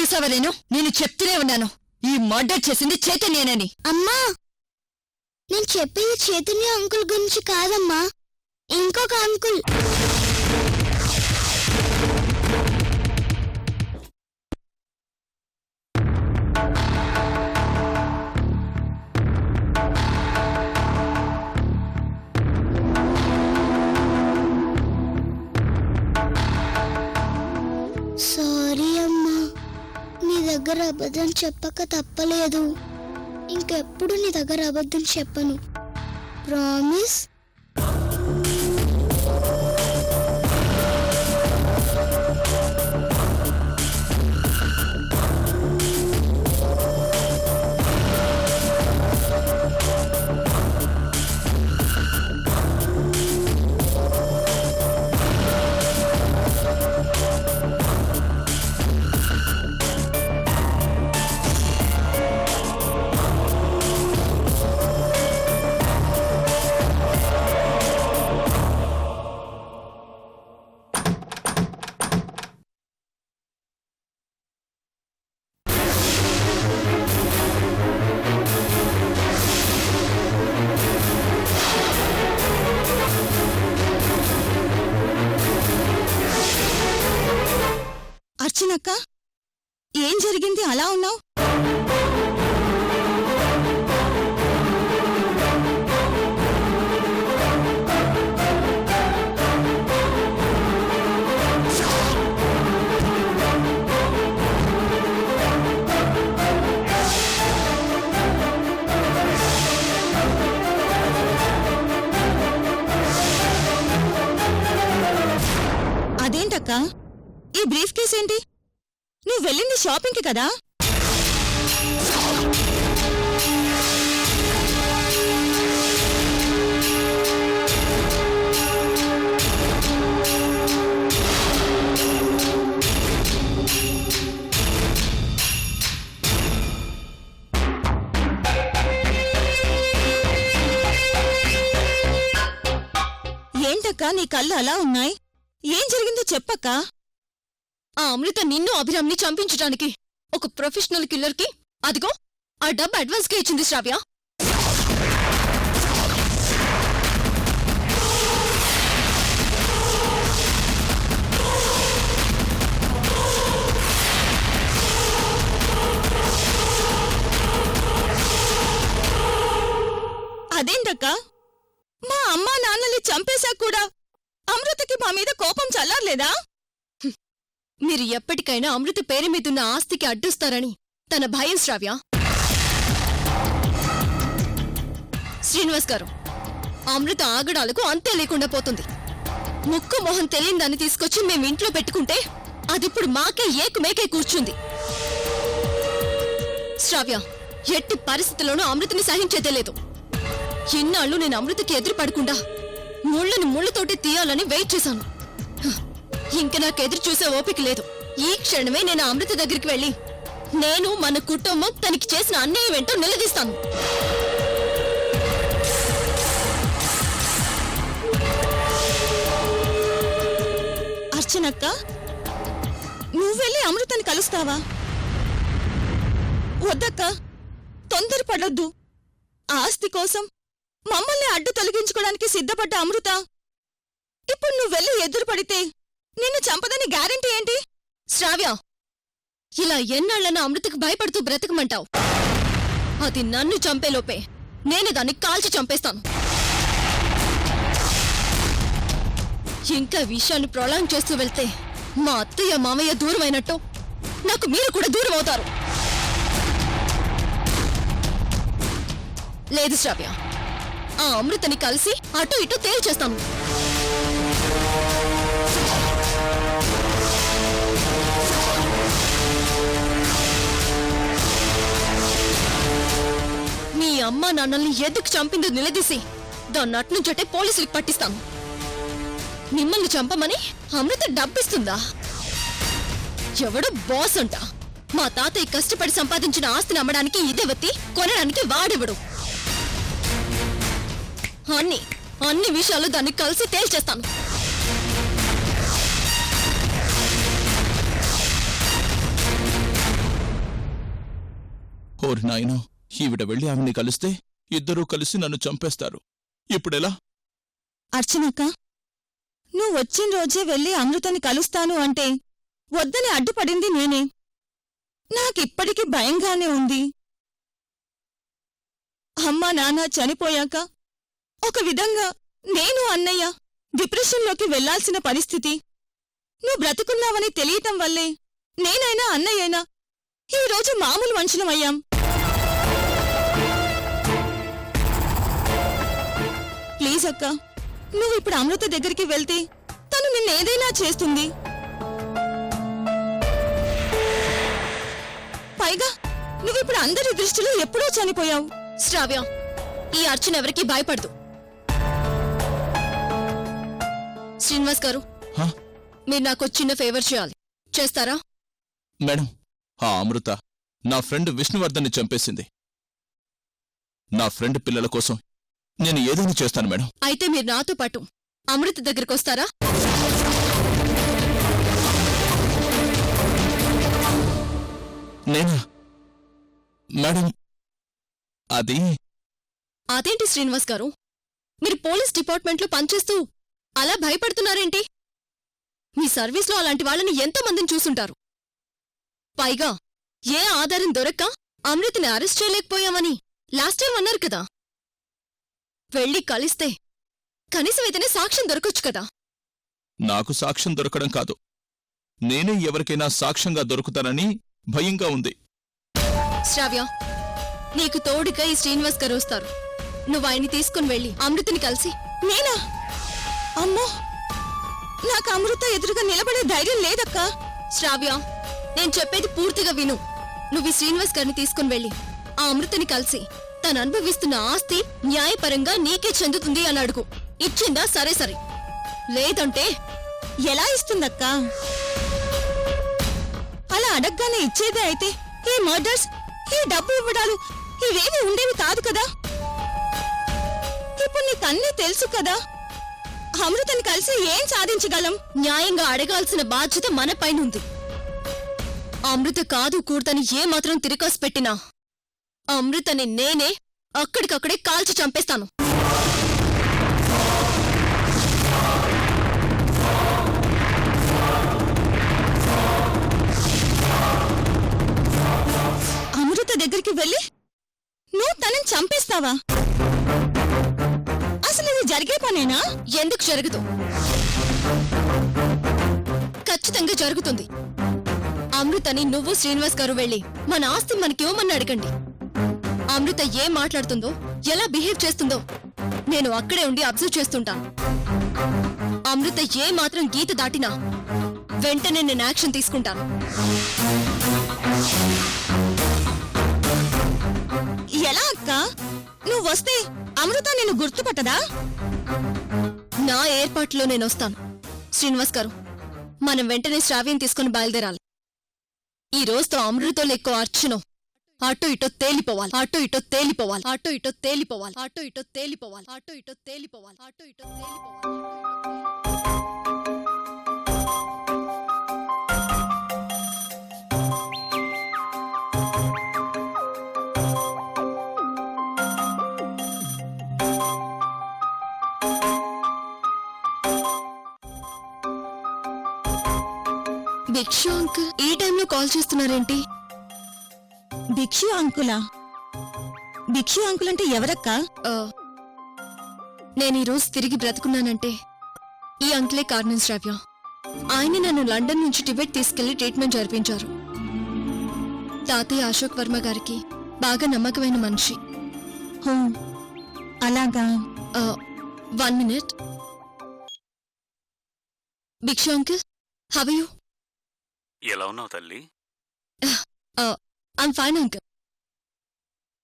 చూసావా నేను చెప్తూనే ఉన్నాను ఈ మర్డర్ చేసింది చైతన్యనని. అమ్మా, నేను చెప్పింది చైతన్య అంకుల్ గురించి కాదమ్మా, ఇంకొక అంకుల్. సారీ అమ్మా, నీ దగ్గర అబద్ధం చెప్పక తప్పలేదు. ఇంకెప్పుడు నీ దగ్గర అబద్ధం చెప్పను, ప్రామిస్. అర్చనక్క, ఏం జరిగింది అలా ఉన్నావు? అదేంటక్క, ఈ బ్రీఫ్ కేస్ ఏంటి? నువ్వు వెళ్ళింది షాపింగ్కి కదా? ఏంటక్క నీ కళ్ళు అలా ఉన్నాయి? ఏం జరిగిందో చెప్పక్క. ఆ అమృత నిన్ను అభిరామ్ని చంపించటానికి ఒక ప్రొఫెషనల్ కిల్లర్కి అదిగో ఆ డబ్బు అడ్వాన్స్గా ఇచ్చింది శ్రావ్య. అదేంటక్క, మా అమ్మా నాన్నల్ని చంపేశాక కూడా అమృతకి మా మీద కోపం చల్లారలేదా? మీరు ఎప్పటికైనా అమృత పేరు మీదున్న ఆస్తికి అడ్డుస్తారని తన భయం శ్రావ్య. శ్రీనివాస్ గారు, అమృత ఆగడాలకు అంతే లేకుండా పోతుంది. ముక్కు మొహం తెలియని దాన్ని తీసుకొచ్చి మేము ఇంట్లో పెట్టుకుంటే అదిప్పుడు మాకే ఏకుమేకే కూర్చుంది. శ్రావ్య, ఎట్టి పరిస్థితుల్లోనూ అమృతని సహించేదే లేదు. ఇన్నాళ్ళు నేను అమృతకి ఎదురుపడకుండా ముళ్ళని ముళ్ళతోటి తీయాలని వెయిట్ చేశాను. ఇంక నాకెదురు చూసే ఓపిక లేదు. ఈ క్షణమే నేను అమృత దగ్గరికి వెళ్ళి నేను మన కుటుంబం తనకి చేసిన అన్యాయం ఏంటో నిలదీస్తాను. అర్చనక్క, నువ్వెళ్ళి అమృతని కలుస్తావా? వద్దక్క, తొందరపడొద్దు. ఆస్తి కోసం మమ్మల్ని అడ్డు తొలగించుకోవడానికి సిద్ధపడ్డ అమృత ఇప్పుడు నువ్వెళ్ళి ఎదురుపడితే నిన్ను చంపదని గ్యారెంటీ ఏంటి? శ్రావ్య, ఇలా ఎన్నాళ్లన్నా అమృతకు భయపడుతూ బ్రతకమంటావు. అది నన్ను చంపేలోపే నేను దాన్ని కాల్చి చంపేస్తాను. ఇంకా విషయాన్ని ప్రొలాంగ్ చేస్తూ వెళ్తే మా అత్తయ్య మామయ్య దూరమైనట్టు నాకు మీరు కూడా దూరం అవుతారు. లేదు శ్రావ్య, ఆ అమృతని కలిసి అటు ఇటు తేల్చేస్తాను. మీ అమ్మా నాన్నల్ని ఎందుకు చంపిందో నిలదీసి దాన్ని అట్నుంచటే పోలీసులకు పట్టిస్తాను. మిమ్మల్ని చంపమని అమృత డబ్బిస్తుందా? ఎవడో బాస్ అంట. మా తాతయ్య కష్టపడి సంపాదించిన ఆస్తిని అమ్మడానికి ఇదేవత్తి, కొనడానికి వాడెవడు. అన్ని విషయాలు దాన్ని కలిసి తేల్చేస్తాను. ఓరి నాయనో, ఈవిడ వెళ్ళి ఆమెని కలిస్తే ఇద్దరూ కలిసి నన్ను చంపేస్తారు. ఇప్పుడెలా? అర్చనక్క, నువ్వు వచ్చిన రోజే వెళ్ళి అమృతని కలుస్తాను అంటే వద్దని అడ్డుపడింది నేనే. నాకిప్పటికీ భయంగానే ఉంది. అమ్మా నాన్న చనిపోయాక ఒక విధంగా నేను అన్నయ్య డిప్రెషన్లోకి వెళ్లాల్సిన పరిస్థితి. నువ్వు బ్రతుకున్నావని తెలియటం వల్లే నేనైనా అన్నయ్యైనా ఈరోజు మామూలు మనుషులమయ్యాం. ప్లీజ్ అక్క, నువ్విప్పుడు అమృత దగ్గరికి వెళ్తే తను నిన్నేదైనా చేస్తుంది. పైగా నువ్విప్పుడు అందరి దృష్టిలో ఎప్పుడో చనిపోయావు. శ్రావ్య, ఈ అర్చన ఎవరికీ భయపడదు. శ్రీనివాస్ గారు, హా? మీరు నాకు చిన్న ఫేవర్ చేయాలి. చేస్తారా? మేడం, ఆ అమృత నా ఫ్రెండ్ విష్ణువర్ధన్ని చంపేసింది. నా ఫ్రెండ్ పిల్లల కోసం నేను ఏదైనా చేస్తాను మేడం. అయితే మీరు నాతో పాటు అమృత దగ్గరికి వస్తారా? నేనా? మేడం, అది అదేంటి శ్రీనివాస్ గారు, మీరు పోలీస్ డిపార్ట్మెంట్లో పనిచేస్తూ అలా భయపడుతున్నారేంటి? మీ సర్వీస్లో అలాంటి వాళ్ళని ఎంతో మందిని చూసుంటారు. పైగా ఏ ఆధారం దొరక్క అమృతని అరెస్ట్ చేయలేకపోయామని లాస్ట్ టైం అన్నారు కదా. వెళ్ళి కలిస్తే కనీసం ఏదైనా సాక్ష్యం దొరకొచ్చు కదా. నాకు సాక్ష్యం దొరకడం కాదు, నేనే ఎవరికైనా సాక్ష్యంగా దొరుకుతానని భయంగా ఉంది. శ్రావ్య, నీకు తోడుగా ఈ శ్రీనివాస్ గారు వస్తారు. నువ్వు ఆయన్ని తీసుకుని వెళ్ళి అమృతని కలిసి. నేనా? అమ్మో, నాకు అమృత ఎదురుగా నిలబడే ధైర్యం లేదక్కా. శ్రావ్య, నేను చెప్పేది పూర్తిగా విను. నువ్వు ఈ శ్రీనివాస్ గారిని తీసుకుని వెళ్ళి ఆ అమృతని కలిసి తను అనుభవిస్తున్న ఆస్తి న్యాయపరంగా నీకే చెందుతుంది అని అడుగు. ఇచ్చిందా? సరే సరే, లేదంటే ఎలా ఇస్తుందక్కా? అలా అడగ్గానే ఇచ్చేదే అయితే ఈ మర్డర్స్, ఈ డబ్బు ఇవ్వడాలు ఇవేమీ ఉండేవి కాదు కదా. ఇప్పుడు నీకన్నీ తెలుసు కదా. అమృతని కలిసి ఏం సాధించగలం? న్యాయంగా అడగాల్సిన బాధ్యత మన పైనుంది. అమృత కాదు కూడదని ఏమాత్రం తిరికాసు పెట్టినా అమృతని నేనే అక్కడికక్కడే కాల్చి చంపేస్తాను. అమృత దగ్గరికి వెళ్ళి నువ్వు తనని చంపేస్తావా? అసలు ఇది జరిగే పనేనా? ఎందుకు జరగదు? ఖచ్చితంగా జరుగుతుంది. అమృతని నువ్వు శ్రీనివాస్ గారు వెళ్ళి మన ఆస్తి మనకివ్వమని అడగండి. అమృత ఏం మాట్లాడుతుందో, ఎలా బిహేవ్ చేస్తుందో నేను అక్కడే ఉండి అబ్జర్వ్ చేస్తుంటాను. అమృత ఏ మాత్రం గీత దాటినా వెంటనే నేను యాక్షన్ తీసుకుంటాను. ఎలా అక్క? నువ్వు వస్తే అమృత నిన్ను గుర్తుపట్టదా? నా ఏర్పాట్లో నేను వస్తాను. శ్రీనివాస్ గారు, మనం వెంటనే శ్రావ్యం తీసుకుని బయలుదేరాలి. ఈ రోజుతో అమృతో లెక్కో అర్చనో అటో ఇటో తేలిపోవాలి. అటో ఇటో తేలిపోవాలి. అటో ఇటో తేలిపోవాలి. అటో ఇటో తేలిపోవాలి. అటో ఇటో తేలిపోవాలి. అటో ఇటో తేలిపోవాలి. భిక్షు అంకుల్ ఈ టైంలో కాల్ చేస్తున్నారేంటి? భిక్షు అంకులా? భిక్షు అంకుల్ అంటే ఎవరక్కా? నేను ఈరోజు తిరిగి బ్రతుకున్నానంటే ఈ అంకులే కారణం శ్రావ్య. ఆయన నన్ను లండన్ నుంచి టిబెట్ తీసుకెళ్లి ట్రీట్మెంట్ జరిపించారు. తాతయ్య అశోక్ వర్మ గారికి బాగా నమ్మకమైన మనిషి. హో, అలాగా. 1 minute. Bhikshu uncle, how are you? ఎలా ఉన్నావు తల్లి? I'm fine uncle.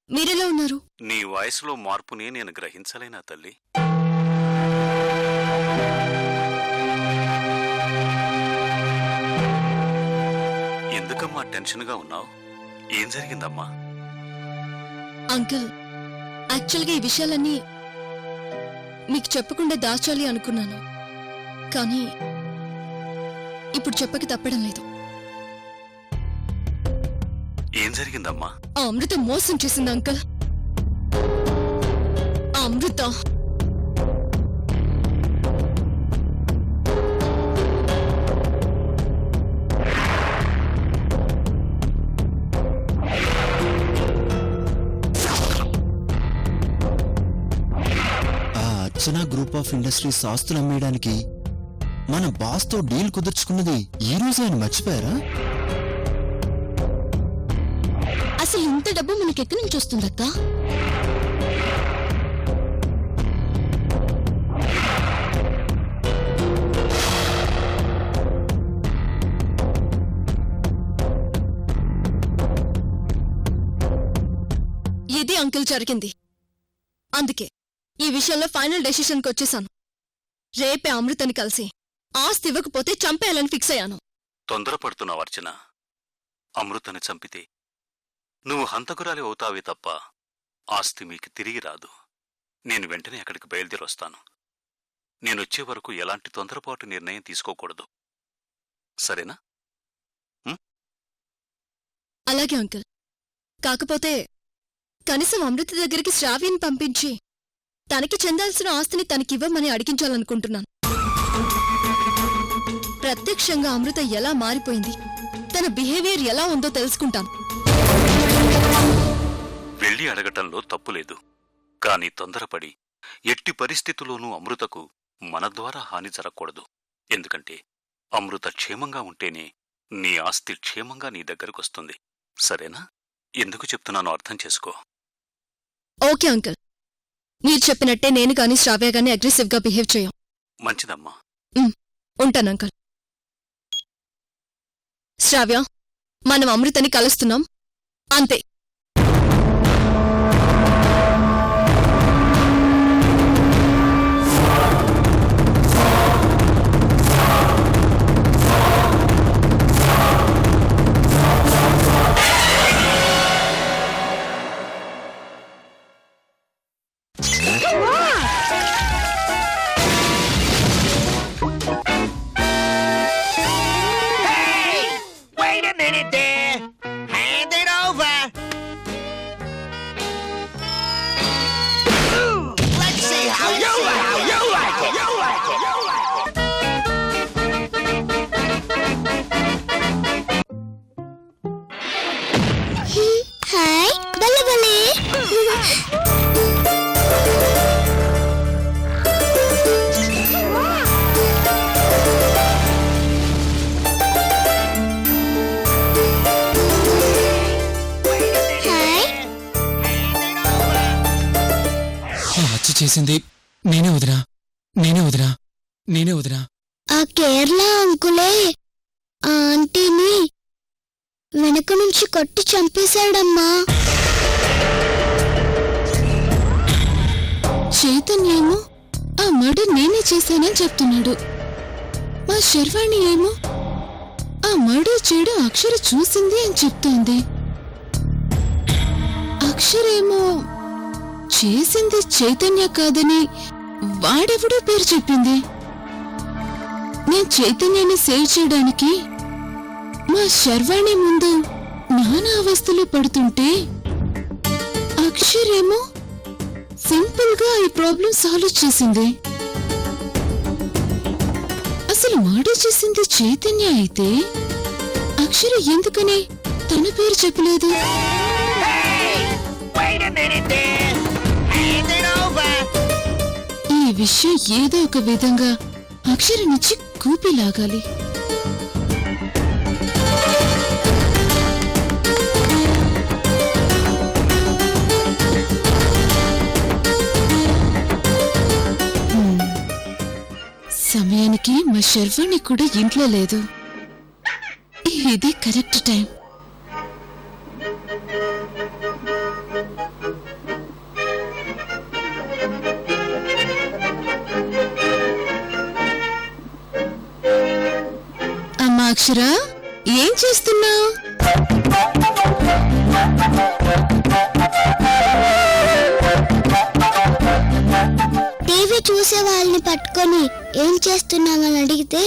మీరెలా ఉన్నారు? నీ వాయిస్లో మార్పుని నేను గ్రహించలేనా తల్లి? ఎందుకమ్మా టెన్షన్గా ఉన్నావు? ఏం జరిగిందమ్మా? అంకుల్, యాక్చువల్గా ఈ విషయాలన్నీ మీకు చెప్పకుండా దాచాలి అనుకున్నాను. కానీ ఇప్పుడు చెప్పక తప్పడం లేదు. ఏం ఏం జరిగిందమ్మా? ఆ అమృత మోసం చేసింది అంకుల్. ఆ అమృత ఆ అర్చన గ్రూప్ ఆఫ్ ఇండస్ట్రీస్ ఆస్తులు అమ్మేయడానికి మన బాస్తో డీల్ కుదుర్చుకున్నది ఈ రోజు ఆయన మర్చిపోయారా? అసలు ఇంత డబ్బు మనకెక్కడి నుంచి వస్తుందక్క? ఇది అంకుల్ జరిగింది. అందుకే ఈ విషయంలో ఫైనల్ డెసిషన్కి వచ్చేసాను. రేపే అమృతని కలిసి ఆస్తి ఇవ్వకపోతే చంపేయాలని ఫిక్స్ అయ్యాను. తొందరపడుతున్నావు అర్చన. అమృతని చంపితే నువ్వు హంతకురాలి అవుతావే తప్ప ఆస్తి మీకు తిరిగి రాదు. నేను వెంటనే అక్కడికి బయలుదేరొస్తాను. నేనొచ్చే వరకు ఎలాంటి తొందరపాటు నిర్ణయం తీసుకోకూడదు. సరేనా? అలాగే అంకుల్. కాకపోతే కనీసం అమృత దగ్గరికి శ్రావ్యని పంపించి తనకి చెందాల్సిన ఆస్తిని తనకివ్వమని అడిగించాలనుకుంటున్నాను. ప్రత్యక్షంగా అమృత ఎలా మారిపోయింది, తన బిహేవియర్ ఎలా ఉందో తెలుసుకుంటాను. వెళ్ళి అడగటంలో తప్పులేదు. కాని తొందరపడి ఎట్టి పరిస్థితుల్లోనూ అమృతకు మన ద్వారా హాని జరగకూడదు. ఎందుకంటే అమృత క్షేమంగా ఉంటేనే నీ ఆస్తి క్షేమంగా నీ దగ్గరకొస్తుంది. సరేనా? ఎందుకు చెప్తున్నానో అర్థం చేసుకో. Okay uncle. మీరు చెప్పినట్టే నేను గాని శ్రావ్య గాని అగ్రెసివ్గా బిహేవ్ చేయం. మంచిదమ్మా. ఉంటాను అంకుల్. శ్రావ్య, మనం అమృతని కలుస్తున్నాం అంతే. Wait a minute there! Hand it over! Let's see how you like it! Hi భలే భలే. హత్య చేసింది నేనే వదినా, నేనే వదినా, నేనే వదినా. ఆ కేరళ అంకులే ఆ ఆంటీని వెనక నుంచి కొట్టి చంపేశాడమ్మా. చైతన్యేమో ఆ మర్డర్ నేనే చేశానని చెప్తున్నాడు. మా శర్వాణి ఏమో ఆ మర్డర్ చేయడం అక్షర చూసింది అని చెప్తోంది. అక్షరేమో చేసింది చైతన్య కాదని వాడెవడో పేరు చెప్పింది. నేను చైతన్యాన్ని సేవ్ చేయడానికి మా శర్వాణి ముందు నానా అవస్థలు పడుతుంటే అక్షరేమో సింపుల్ గా ఈ ప్రాబ్లం సాల్వ్ చేసింది. అసలు మర్డర్ చేసింది చైతన్య అయితే అక్షర ఎందుకని తన పేరు చెప్పలేదు? Wait a minute there! Hand it over! ఈ విషయం ఏదో ఒక విధంగా అక్షర నుంచి కూపిలాగాలి. సమయానికి మా శర్వాణి కూడా ఇంట్లో లేదు. ఇది కరెక్ట్ టైం. అమ్మా అక్షర, ఏం చేస్తున్నావు? టీవీ చూసే వాళ్ళని పట్టుకొని ఏం చేస్తున్నామని అడిగితే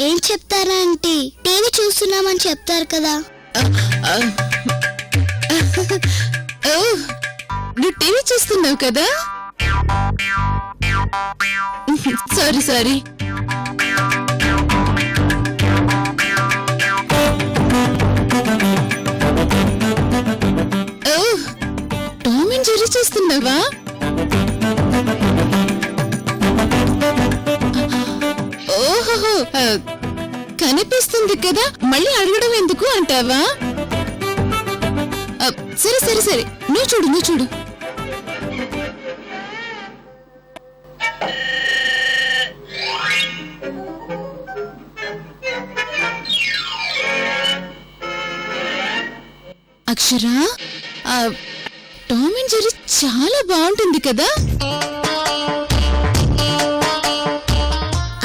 ఏం చెప్తారా ఆంటీ? టీవీ చూస్తున్నామని చెప్తారు కదా. ఓ, నువ్వు టీవీ చూస్తున్నావు కదా? Sorry sorry. ఓ, టామ్ అండ్ జెర్రీ చూస్తున్నావా? ఓహో, కనిపిస్తుంది కదా, మళ్ళీ అడగడం ఎందుకు అంటావా? సరే సరే సరే, నువ్వు చూడు. అక్షరా, టామ్ అండ్ జెర్రీ చాలా బాగుంటుంది కదా?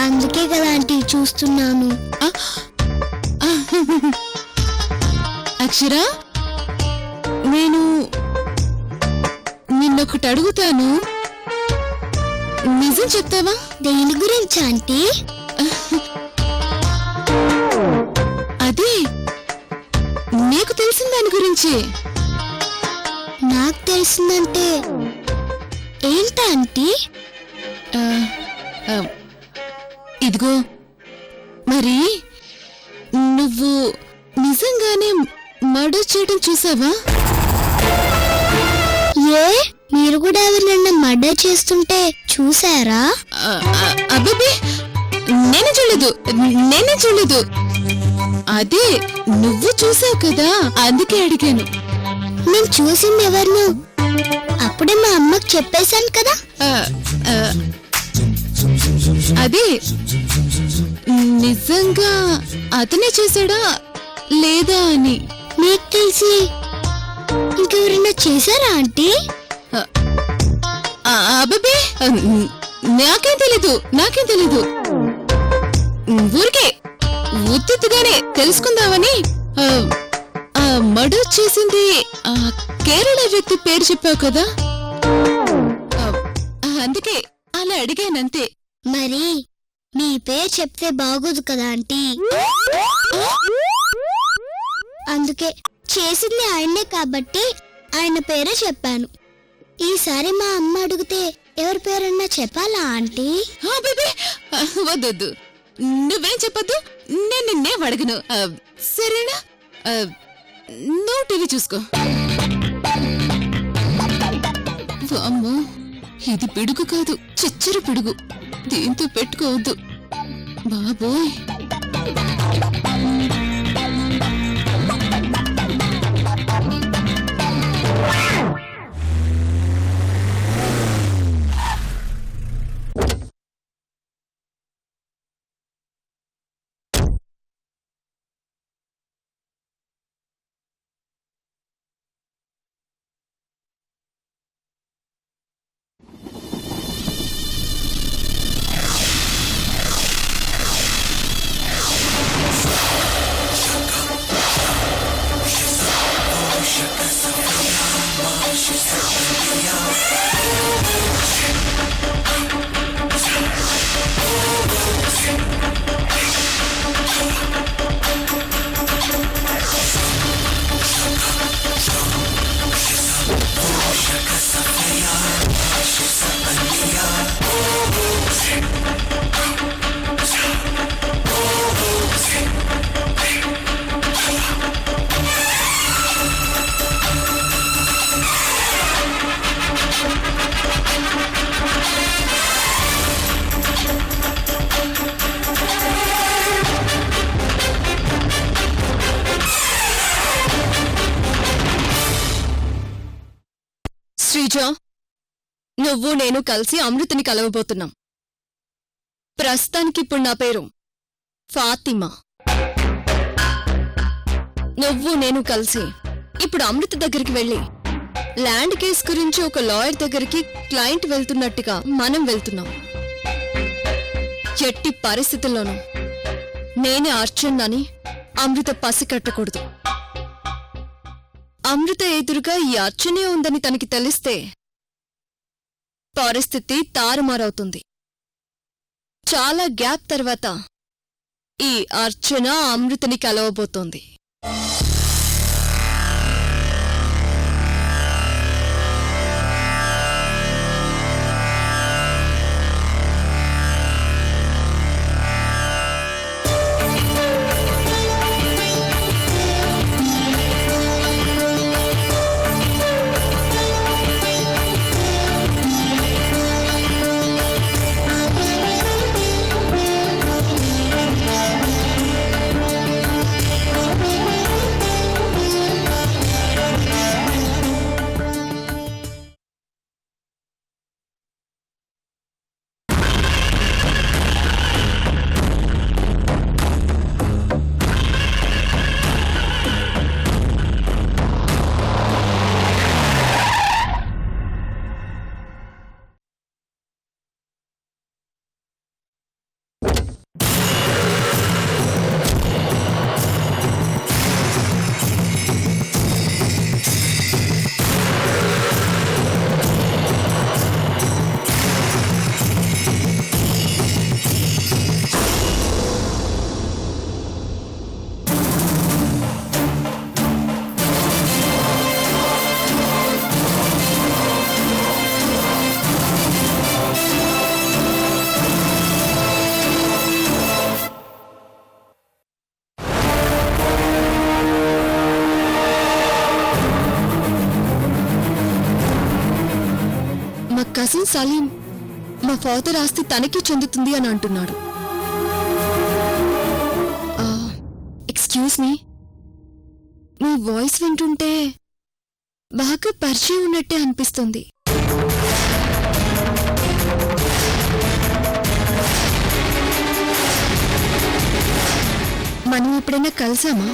అందుకే కదా ఆంటీ చూస్తున్నాను. అక్షరా, నేను నిన్నొకటి అడుగుతాను, నిజం చెప్తావా? దేని గురించి ఆంటీ? అదే నీకు తెలిసిన దాని గురించి. నాకు తెలిసిందంటే ఏంటా ఆంటీ? ఇదిగో, మరి నువ్వు నిజంగానే మర్డర్ చేయడం చూసావా? ఏ, మీరు కూడా ఎవరినన్నా మర్డర్ చేస్తుంటే చూసారా? అబ్బే, నేనే చూడలేదు. అదే నువ్వు చూసావు కదా, అందుకే అడిగాను. నేను చూసింది ఎవరిను అప్పుడే మా అమ్మకి చెప్పేశాను కదా. అదే నిజంగా అతనే చేశాడా లేదా అని. మీకు తెలిసి ఇంకెవరైనా చేశారా ఆంటీ? అబ్బే, నాకేం తెలీదు. ఊరికే ఉత్తుగానే తెలుసుకుందామని. మర్డర్ చేసింది కేరళ వ్యక్తి పేరు చెప్పావు కదా, అందుకే అలా అడిగానంతే. మరి మీ పేరు చెప్తే బాగోదు కదా ఆంటీ. అందుకే చేసింది ఆయనే కాబట్టి ఆయన పేరే చెప్పాను. ఈసారి మా అమ్మ అడిగితే ఎవరి పేరన్నా చెప్పాలా ఆంటీ? వద్దు, నువ్వేం చెప్పొద్దు, నేను నిన్నేం అడగను, సరేనా? నువ్వు టీవీ చూసుకో. అమ్మో, ఇది పిడుగు కాదు, చిచ్చర పిడుగు. దీంతో పెట్టుకోవద్దు బాబోయ్. శ్రీజ, నువ్వు నేను కలిసి అమృతని కలవబోతున్నాం. ప్రస్తుతానికిప్పుడు నా పేరు ఫాతిమా. నువ్వు నేను కలిసి ఇప్పుడు అమృత దగ్గరికి వెళ్ళి ల్యాండ్ కేస్ గురించి ఒక లాయర్ దగ్గరికి క్లయింట్ వెళ్తున్నట్టుగా మనం వెళ్తున్నాం. ఎట్టి పరిస్థితుల్లోనూ నేనే అర్చన్నని అమృత పసికట్టకూడదు. అమృత ఎదురుగా ఈ అర్చనే ఉందని తనకి తెలిస్తే పరిస్థితి తారుమారవుతుంది. చాలా గ్యాప్ తర్వాత ఈ అర్చన అమృతని కలవబోతోంది. కజిన్ సలీం మా ఫాదర్ ఆస్తి తనకే చెందుతుంది అని అంటున్నాడు. ఎక్స్క్యూజ్ మీ, మీ వాయిస్ వింటుంటే బాగా పరిచయం ఉన్నట్టే అనిపిస్తుంది. మనం ఎప్పుడైనా కలిసామా?